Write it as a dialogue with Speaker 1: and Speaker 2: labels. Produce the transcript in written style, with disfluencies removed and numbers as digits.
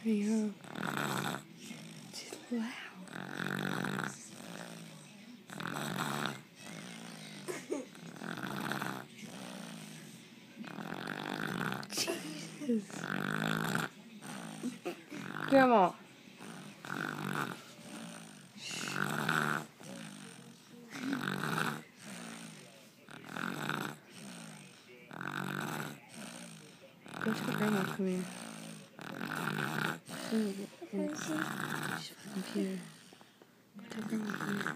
Speaker 1: Hurry up. She's loud. Jesus. Grandma. Go tell Grandma, come here. She's fucking cute. Go tell Grandma, come here.